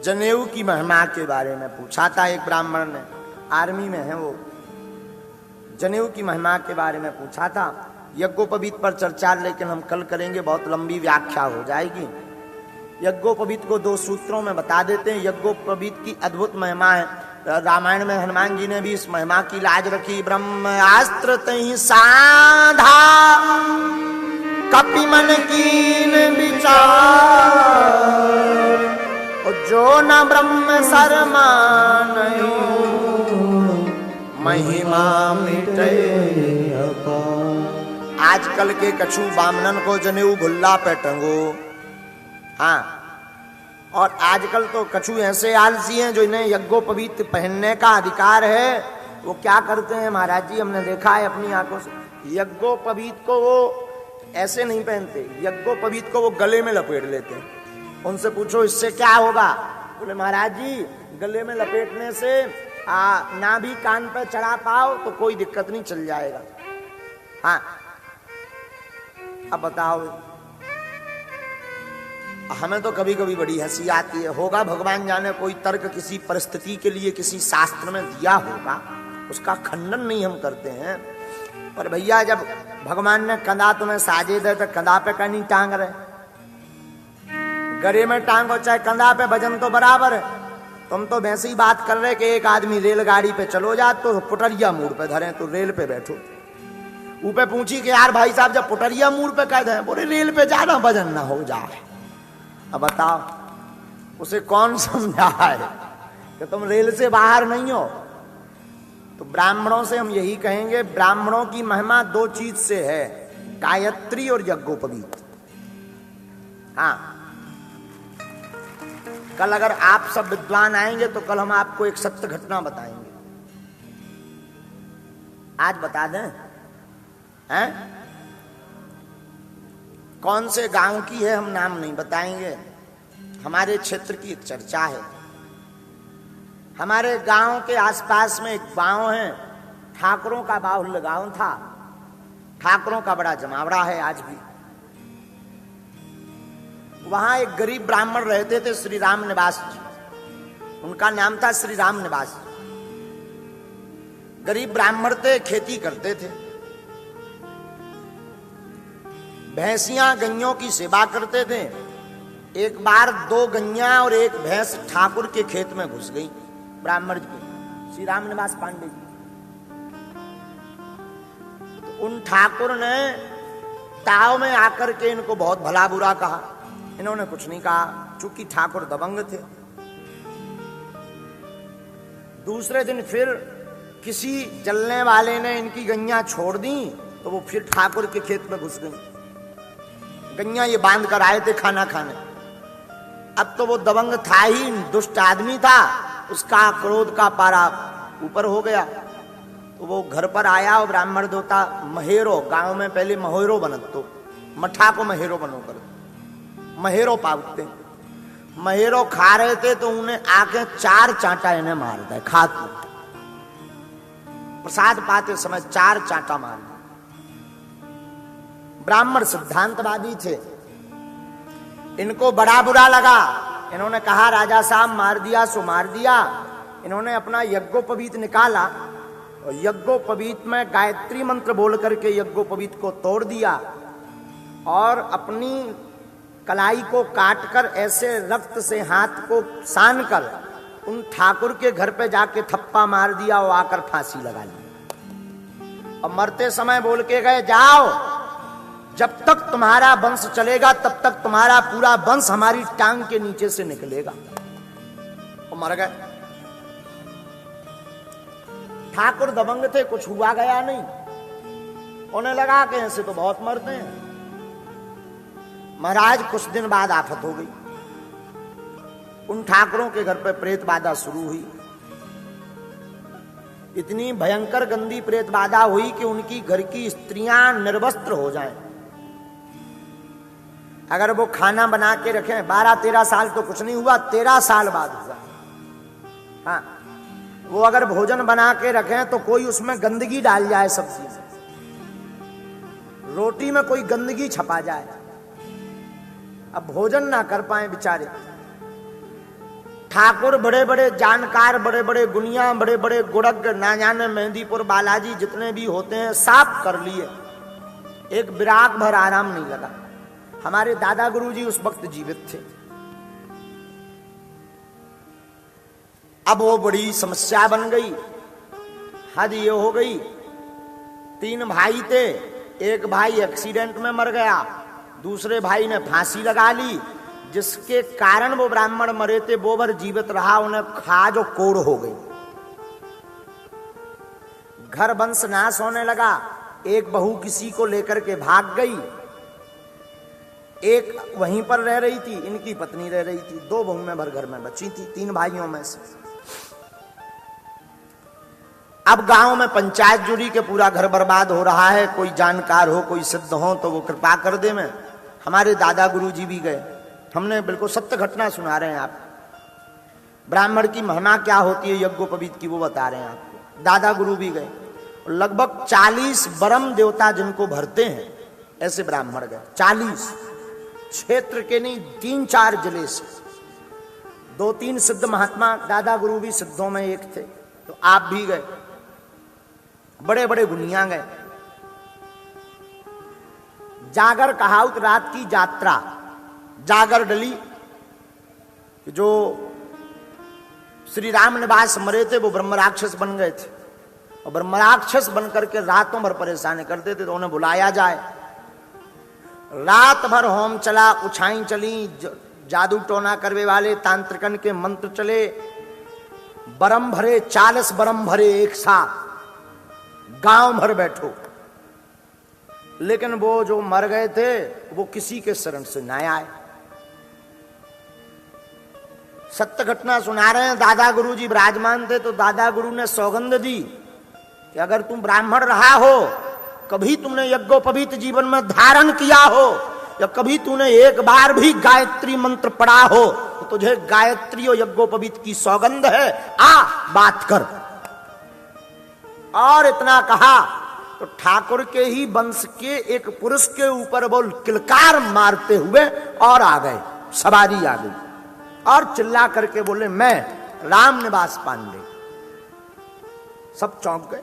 जनेऊ की महिमा के बारे में पूछा था एक ब्राह्मण ने, आर्मी में है वो। जनेऊ की महिमा के बारे में पूछा था। यज्ञोपवीत पर चर्चा लेकिन हम कल करेंगे, बहुत लंबी व्याख्या हो जाएगी। यज्ञोपवीत को 2 सूत्रों में बता देते हैं। यज्ञोपवीत की अद्भुत महिमा है। रामायण में हनुमान जी ने भी इस महिमा की लाज रखी। ब्रह्मास्त्र तहि साधा कपि मन कीन विचार, जो न ब्रह्म सरमानयो महिमा मिटे अपार। आजकल के कछु बामनन को जनेऊ गुल्ला पे टंगो। हाँ, और आजकल तो कछु ऐसे आलसी हैं जो इन्हें यज्ञोपवीत पहनने का अधिकार है। वो क्या करते हैं महाराज जी, हमने देखा है अपनी आंखों से। यज्ञोपवीत को वो ऐसे नहीं पहनते, यज्ञोपवीत को वो गले में लपेट लेते हैं। उनसे पूछो इससे क्या होगा, बोले महाराज जी गले में लपेटने से ना भी कान पे चढ़ा पाओ तो कोई दिक्कत नहीं, चल जाएगा। हाँ, अब बताओ, हमें तो कभी कभी बड़ी हंसी आती है। होगा भगवान जाने कोई तर्क किसी परिस्थिति के लिए किसी शास्त्र में दिया होगा, उसका खंडन नहीं हम करते हैं। पर भैया जब भगवान ने कंधा तुम्हें साजे दे तो कंधा पे का नहीं टांग रहे, गरे में टांगो चाहे कंधा पे, वजन तो बराबर है। तुम तो वैसे ही बात कर रहे कि एक आदमी रेलगाड़ी पे चलो जा तो पुटरिया मोड़ पे धरे तो रेल पे बैठो। ऊपर पूछी कि यार भाई साहब जब पुटरिया मोड़ पे कह दे, बोले रेल पे जाना वजन ना हो जाए। अब बताओ उसे कौन समझा है कि तुम रेल से बाहर नहीं हो। तो ब्राह्मणों से हम यही कहेंगे, ब्राह्मणों की महिमा 2 चीज से है, गायत्री और यज्ञोपवीत। हाँ, कल अगर आप सब विद्वान आएंगे तो कल हम आपको एक सत्य घटना बताएंगे। आज बता दें हैं? कौन से गांव की है हम नाम नहीं बताएंगे, हमारे क्षेत्र की एक चर्चा है। हमारे गांव के आसपास में एक गांव है, ठाकुरों का बाहुल्य गांव था। ठाकुरों का बड़ा जमावड़ा है आज भी। वहां एक गरीब ब्राह्मण रहते थे, श्री राम निवास जी, उनका नाम था श्री राम निवास। गरीब ब्राह्मण थे, खेती करते थे, भैंसियां गैयों की सेवा करते थे। एक बार 2 गैया और 1 भैंस ठाकुर के खेत में घुस गई, ब्राह्मण जी, श्री राम निवास पांडे जी। तो उन ठाकुर ने ताव में आकर के इनको बहुत भला बुरा कहा। इन्होंने कुछ नहीं कहा, चूंकि ठाकुर दबंग थे। दूसरे दिन फिर किसी जलने वाले ने इनकी गैया छोड़ दी तो वो फिर ठाकुर के खेत में घुस गई। गैया ये बांध कर आए थे खाना खाने। अब तो वो दबंग था ही, दुष्ट आदमी था, उसका क्रोध का पारा ऊपर हो गया। तो वो घर पर आया और ब्राह्मण देवता महेरो, गांव में पहले महेरो बनत, तो मठा को महेरो बनो कर महेरो पावते। महेरो खा रहे थे तो उन्हें आके 4 चांटा इन्हें मार दे, खाते प्रसाद पाते समय 4 चांटा मार दे। ब्राह्मण सिद्धांतवादी थे, इनको बड़ा बुरा लगा। इन्होंने कहा राजा साहब मार दिया सो मार दिया। इन्होंने अपना यज्ञोपवीत निकाला और यज्ञोपवीत में गायत्री मंत्र बोल करके यज्ञोपवीत को तोड़ दिया और अपनी कलाई को काटकर ऐसे रक्त से हाथ को सान कर उन ठाकुर के घर पे जाके थप्पा मार दिया और आकर फांसी लगा ली। और मरते समय बोल के गए, जाओ जब तक तुम्हारा वंश चलेगा तब तक तुम्हारा पूरा वंश हमारी टांग के नीचे से निकलेगा। और मर गए। ठाकुर दबंग थे, कुछ हुआ गया नहीं। उन्हें लगा कि ऐसे तो बहुत मरते हैं। महाराज कुछ दिन बाद आफत हो गई। उन ठाकुरों के घर पर प्रेत बाधा शुरू हुई। इतनी भयंकर गंदी प्रेत बाधा हुई कि उनकी घर की स्त्रियां निर्वस्त्र हो जाएं। अगर वो खाना बना के रखें, 12-13 साल तो कुछ नहीं हुआ, 13 साल बाद हुआ। हाँ, वो अगर भोजन बना के रखें तो कोई उसमें गंदगी डाल जाए, सब्जी में रोटी में कोई गंदगी छपा जाए, अब भोजन ना कर पाए बेचारे। ठाकुर बड़े बड़े जानकार, बड़े बड़े गुनिया, बड़े बड़े गुड़क, ना जाने मेहंदीपुर बालाजी जितने भी होते हैं साफ कर लिए, एक विराग भर आराम नहीं लगा। हमारे दादा गुरुजी उस वक्त जीवित थे। अब वो बड़ी समस्या बन गई। हद ये हो गई, 3 भाई थे, एक भाई एक्सीडेंट में मर गया, दूसरे भाई ने फांसी लगा ली, जिसके कारण वो ब्राह्मण मरे थे वो भर जीवित रहा, उन्हें खाज और कोड़ हो गई। घर वंश नाश होने लगा। एक बहू किसी को लेकर के भाग गई, एक वहीं पर रह रही थी, इनकी पत्नी रह रही थी, 2 बहुएं भर घर में बची थी 3 भाइयों में से। अब गांव में पंचायत जुड़ी के पूरा घर बर्बाद हो रहा है, कोई जानकार हो, कोई सिद्ध हो तो वो कृपा कर दे। में हमारे दादा गुरुजी भी गए, हमने बिल्कुल सत्य घटना सुना रहे हैं आप। ब्राह्मण की महिमा क्या होती है यज्ञोपवीत की वो बता रहे हैं आपको। दादा गुरु भी गए, लगभग 40 ब्रह्म देवता जिनको भरते हैं ऐसे ब्राह्मण गए। 40 क्षेत्र के नहीं, 3-4 जिले से। 2-3 सिद्ध महात्मा, दादा गुरु भी सिद्धों में एक थे, तो आप भी गए। बड़े बड़े गुनिया गए। जागर कहाउत रात की यात्रा, जागर डली। जो श्री राम निवास मरे थे वो ब्रह्म राक्षस बन गए थे, और ब्रह्म राक्षस बनकर के रातों भर परेशान करते थे, तो उन्हें बुलाया जाए। रात भर होम चला, उछाई चली, जादू टोना करवे वाले तांत्रिकन के मंत्र चले, बरम भरे, 40 बरम भरे एक साथ, गांव भर बैठो। लेकिन वो जो मर गए थे वो किसी के शरण से न आए। सत्य घटना सुना रहे हैं। दादा गुरु जी विराजमान थे, तो दादा गुरु ने सौगंध दी कि अगर तुम ब्राह्मण रहा हो, कभी तुमने यज्ञोपवीत जीवन में धारण किया हो, या कभी तूने एक बार भी गायत्री मंत्र पढ़ा हो, तो तुझे गायत्री और यज्ञोपवीत की सौगंध है, आ बात कर। और इतना कहा तो ठाकुर के ही वंश के एक पुरुष के ऊपर वो किलकार मारते हुए और आ गए, सवारी आ गई, और चिल्ला करके बोले मैं राम निवास पांडे। सब चौंक गए,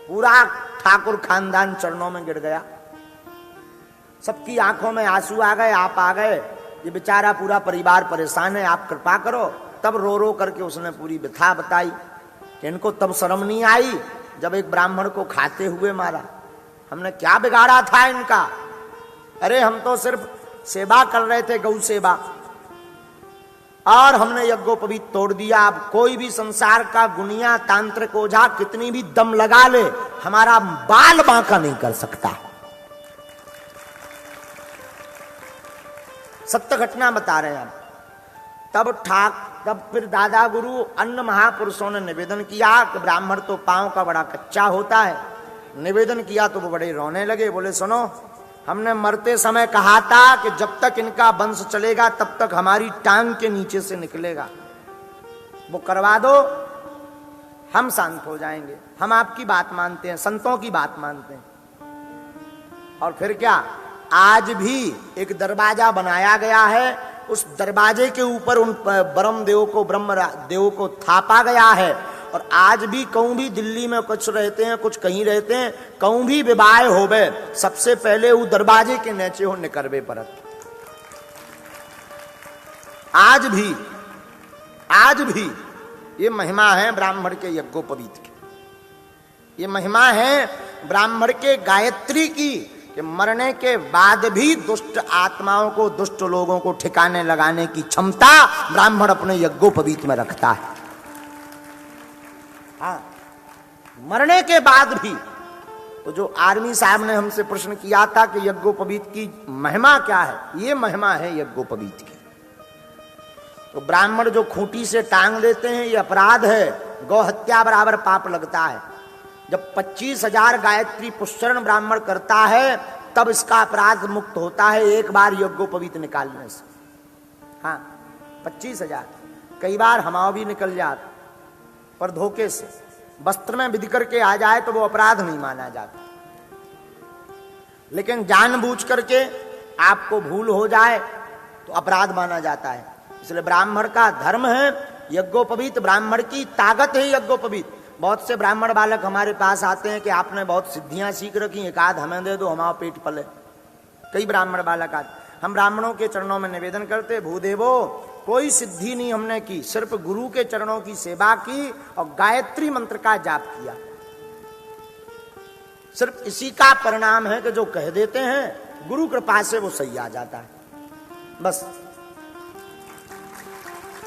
पूरा ठाकुर खानदान चरणों में गिर गया, सबकी आंखों में आंसू आ गए। आप आ गए, ये बेचारा पूरा परिवार परेशान है, आप कृपा करो। तब रो रो करके उसने पूरी व्यथा बताई कि इनको तब शर्म नहीं आई जब एक ब्राह्मण को खाते हुए मारा। हमने क्या बिगाड़ा था इनका? अरे हम तो सिर्फ सेवा कर रहे थे, गौ सेवा, और हमने यज्ञोपवीत तोड़ दिया। अब कोई भी संसार का गुनिया, तांत्रिक, ओझा कितनी भी दम लगा ले, हमारा बाल बांका नहीं कर सकता। सत्य घटना बता रहे हैं। तब फिर दादा गुरु अन्य महापुरुषों ने निवेदन किया कि ब्राह्मण तो पांव का बड़ा कच्चा होता है। निवेदन किया तो वो बड़े रोने लगे, बोले सुनो, हमने मरते समय कहा था कि जब तक इनका वंश चलेगा तब तक हमारी टांग के नीचे से निकलेगा, वो करवा दो, हम शांत हो जाएंगे। हम आपकी बात मानते हैं, संतों की बात मानते हैं। और फिर क्या, आज भी एक दरवाजा बनाया गया है, उस दरवाजे के ऊपर उन ब्रह्म देव को थापा गया है। और आज भी कहूं भी दिल्ली में कुछ रहते हैं, कुछ कहीं रहते हैं, कहूं भी विवाह होवे, सबसे पहले वो दरवाजे के नीचे हो निकरवे परत। आज भी ये महिमा है ब्राह्मण के यज्ञोपवीत की, ये महिमा है ब्राह्मण के गायत्री की, कि मरने के बाद भी दुष्ट आत्माओं को, दुष्ट लोगों को ठिकाने लगाने की क्षमता ब्राह्मण अपने यज्ञोपवीत में रखता है। हाँ, मरने के बाद भी। तो जो आर्मी साहब ने हमसे प्रश्न किया था कि यज्ञोपवीत की महिमा क्या है, ये महिमा है यज्ञोपवीत की। तो ब्राह्मण जो खूंटी से टांग देते हैं, ये अपराध है, गौ हत्या बराबर पाप लगता है। जब 25,000 गायत्री पुष्करण ब्राह्मण करता है तब इसका अपराध मुक्त होता है, एक बार यज्ञोपवीत निकालने से। हाँ, 25,000, कई बार हमाओ भी निकल जाता, पर धोखे से वस्त्र में विधि करके आ जाए तो वो अपराध नहीं माना जाता। लेकिन जानबूझ करके आपको भूल हो जाए तो अपराध माना जाता है। इसलिए ब्राह्मण का धर्म है यज्ञोपवीत ब्राह्मण की ताकत है यज्ञोपवीत। बहुत से ब्राह्मण बालक हमारे पास आते हैं कि आपने बहुत सिद्धियां सीख रखी, एक आध हमें दे दो, हमारा पेट पले। कई ब्राह्मण बालक आते, हम ब्राह्मणों के चरणों में निवेदन करते, भूदेवो कोई सिद्धि नहीं हमने की, सिर्फ गुरु के चरणों की सेवा की और गायत्री मंत्र का जाप किया। सिर्फ इसी का परिणाम है कि जो कह देते हैं गुरु कृपा से वो सही आ जाता है। बस